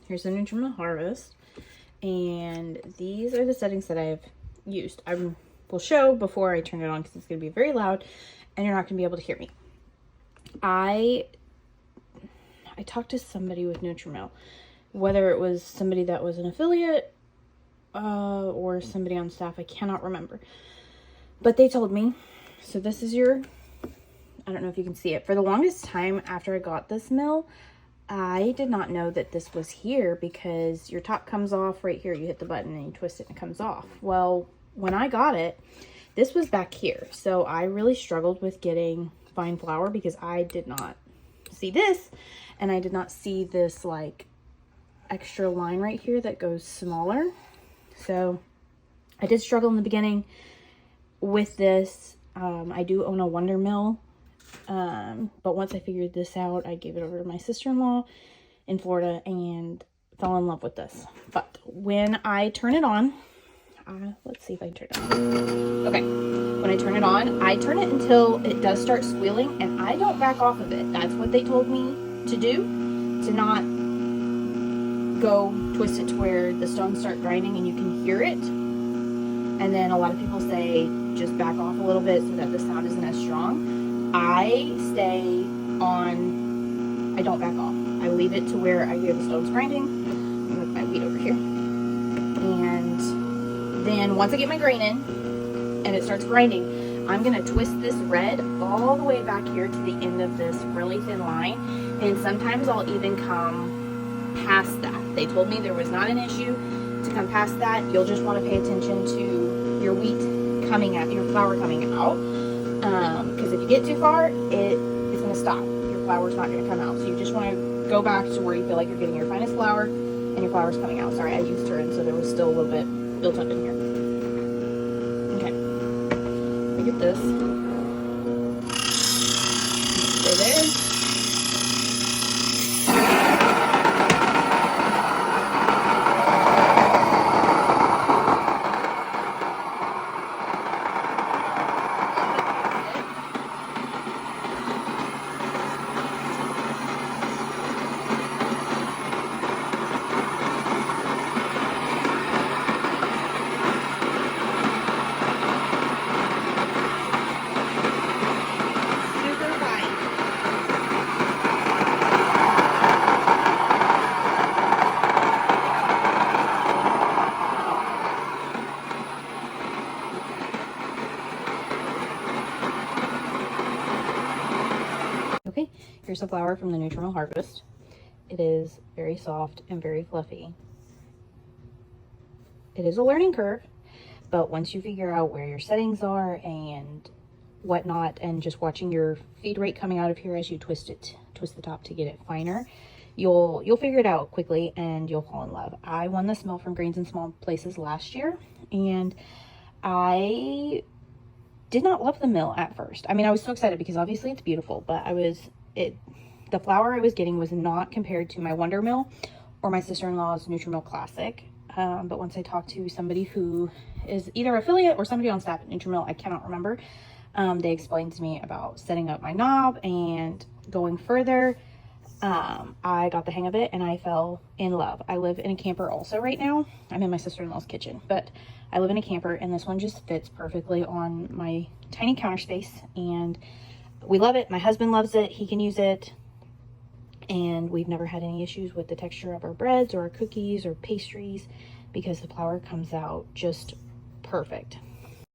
Here's the NutriMill Harvest. And these are the settings that I've used. I will show before I turn it on because it's going to be very loud and you're not going to be able to hear me. I talked to somebody with NutriMill, whether it was somebody that was an affiliate or somebody on staff, I cannot remember. But they told me, so this is your, I don't know if you can see it. For the longest time after I got this mill, I did not know that this was here because your top comes off right here. You hit the button and you twist it and it comes off. Well, when I got it, this was back here. So I really struggled with getting fine flour because I did not see this, and I did not see this like extra line right here that goes smaller. So I did struggle in the beginning with this. I do own a Wonder Mill, but once I figured this out, I gave it over to my sister-in-law in Florida and fell in love with this. But when I turn it on, let's see if I can turn it on. Okay, when I turn it on, I turn it until it does start squealing, and I don't back off of it. That's what they told me to do, to not go twist it to where the stones start grinding and you can hear it. And then a lot of people say just back off a little bit so that the sound isn't as strong. I stay on, I don't back off. I leave it to where I hear the stones grinding. I'm gonna put my wheat over here. And then once I get my grain in and it starts grinding, I'm gonna twist this red all the way back here to the end of this really thin line. And sometimes I'll even come past that. They told me there was not an issue to come past that. You'll just want to pay attention to your wheat coming out, your flour coming out. Because if you get too far, it is going to stop. Your flour's not going to come out. So you just want to go back to where you feel like you're getting your finest flour and your flour's coming out. Sorry, I used her, and so there was still a little bit built up in here. Okay. Let me get this. Stay there. Okay, here's the flour from the NutriMill Harvest. It is very soft and very fluffy. It is a learning curve, but once you figure out where your settings are and whatnot, and just watching your feed rate coming out of here as you twist the top to get it finer, you'll figure it out quickly and you'll fall in love. I won this mill from Grains in Small Places last year, and I did not love the mill at first. I mean, I was so excited because obviously it's beautiful, but the flour I was getting was not compared to my Wonder Mill or my sister-in-law's NutriMill Classic. But once I talked to somebody who is either affiliate or somebody on staff at NutriMill, I cannot remember, they explained to me about setting up my knob and going further. I got the hang of it and I fell in love. I live in a camper also right now. I'm in my sister-in-law's kitchen, but I live in a camper and this one just fits perfectly on my tiny counter space, and we love it. My husband loves it. He can use it, and we've never had any issues with the texture of our breads or our cookies or pastries because the flour comes out just perfect.